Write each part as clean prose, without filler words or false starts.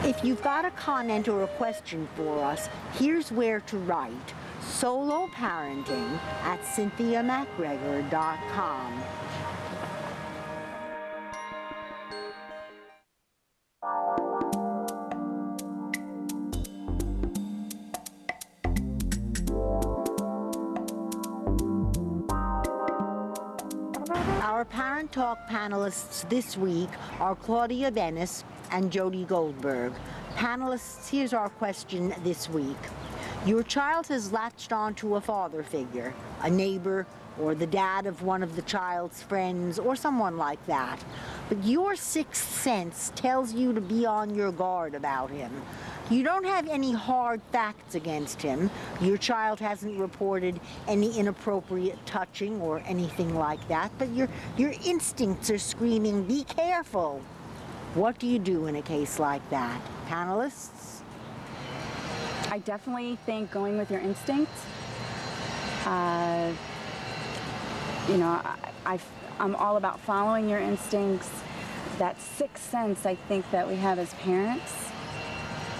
If you've got a comment or a question for us, here's where to write: soloparenting@cynthiamacgregor.com. Our Parent Talk panelists this week are Claudia Bennis and Jodi Goldberg. Panelists, here's our question this week. Your child has latched onto a father figure, a neighbor, or the dad of one of the child's friends, or someone like that. But your sixth sense tells you to be on your guard about him. You don't have any hard facts against him. Your child hasn't reported any inappropriate touching or anything like that, but your instincts are screaming, be careful. What do you do in a case like that? Panelists? I definitely think going with your instinct. I'm all about following your instincts. That sixth sense, I think, that we have as parents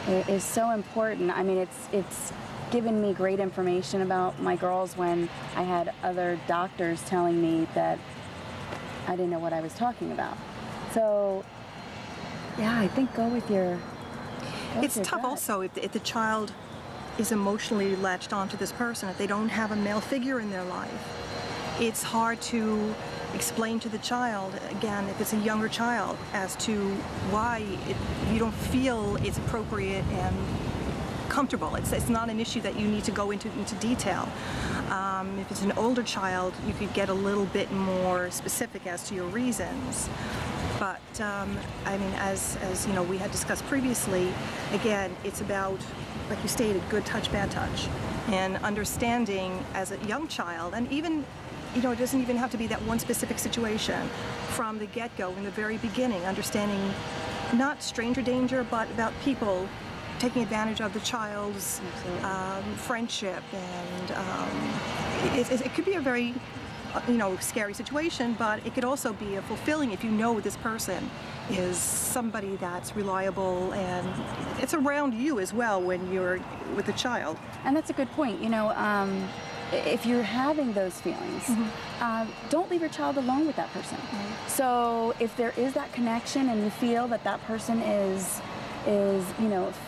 is so important. I mean, it's given me great information about my girls when I had other doctors telling me that I didn't know what I was talking about. So, yeah, I think go with your It's tough gut. also if the child is emotionally latched onto this person, if they don't have a male figure in their life. It's hard to explain to the child, again, if it's a younger child, as to why you don't feel it's appropriate and comfortable. It's not an issue that you need to go into detail. If it's an older child, you could get a little bit more specific as to your reasons. But I mean, as you know, we had discussed previously, again, it's about, like you stated, good touch, bad touch, and understanding as a young child, and even, you know, it doesn't even have to be that one specific situation. From the get-go, in the very beginning, understanding not stranger danger, but about people taking advantage of the child's friendship, and it could be a very scary situation, but it could also be a fulfilling if you know this person is somebody that's reliable and it's around you as well when you're with the child. And that's a good point. You know, if you're having those feelings, don't leave your child alone with that person. So if there is that connection and you feel that that person is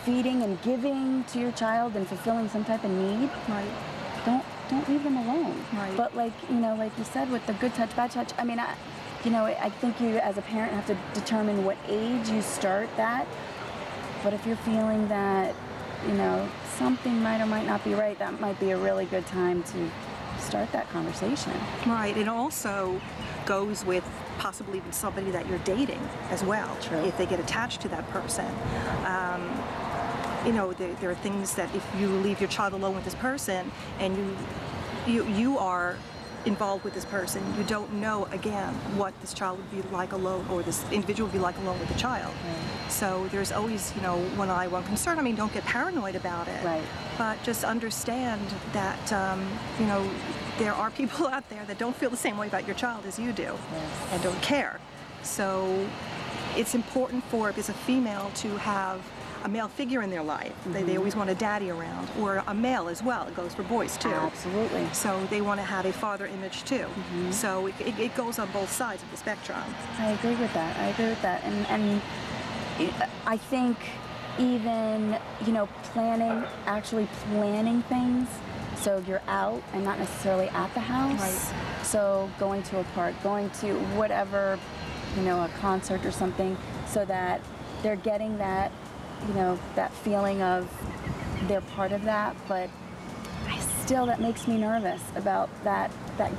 feeding and giving to your child and fulfilling some type of need, don't leave them alone. But like you said, with the good touch, bad touch, I mean, I think you as a parent have to determine what age you start that. But if you're feeling that, something might or might not be right, that might be a really good time to start that conversation. Right. It also goes with possibly even somebody that you're dating as well. True. If they get attached to that person. There are things that if you leave your child alone with this person and you are involved with this person, you don't know, again, what this child would be like alone, or this individual would be like alone with the child. So there's always, one eye, one concern. I mean, don't get paranoid about it. But just understand that, there are people out there that don't feel the same way about your child as you do, and don't care. So it's important for, if it's a female, to have a male figure in their life. They always want a daddy around, or a male as well. It goes for boys too. Absolutely. So they want to have a father image too. So it goes on both sides of the spectrum. I agree with that. And I think even, actually planning things, so you're out and not necessarily at the house. So going to a park, going to whatever, a concert or something, so that they're getting that, that feeling of they're part of that, but that makes me nervous about that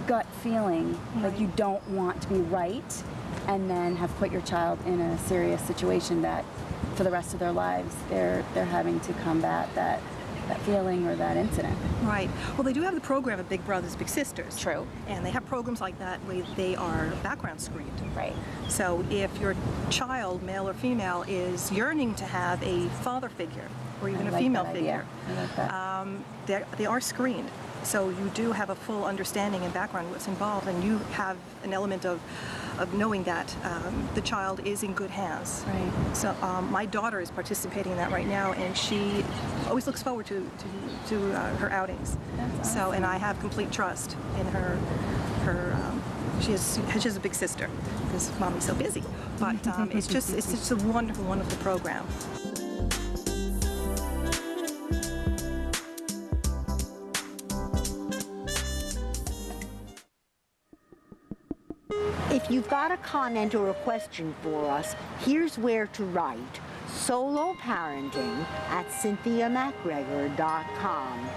gut feeling, like you don't want to be right, and then have put your child in a serious situation that for the rest of their lives they're having to combat that feeling or that incident. Right. Well, they do have the program of Big Brothers Big Sisters. True. And they have programs like that where they are background screened. Right. So if your child, male or female, is yearning to have a father figure, or even a female figure, I like that. they are screened. So you do have a full understanding and background of what's involved, and you have an element of of knowing that the child is in good hands. Right. So my daughter is participating in that right now, and she always looks forward to her outings. That's So, and awesome. I have complete trust in her. She has a big sister because mommy's so busy. But it's just a wonderful, wonderful program. If you've got a comment or a question for us, here's where to write: soloparenting@cynthiamacgregor.com.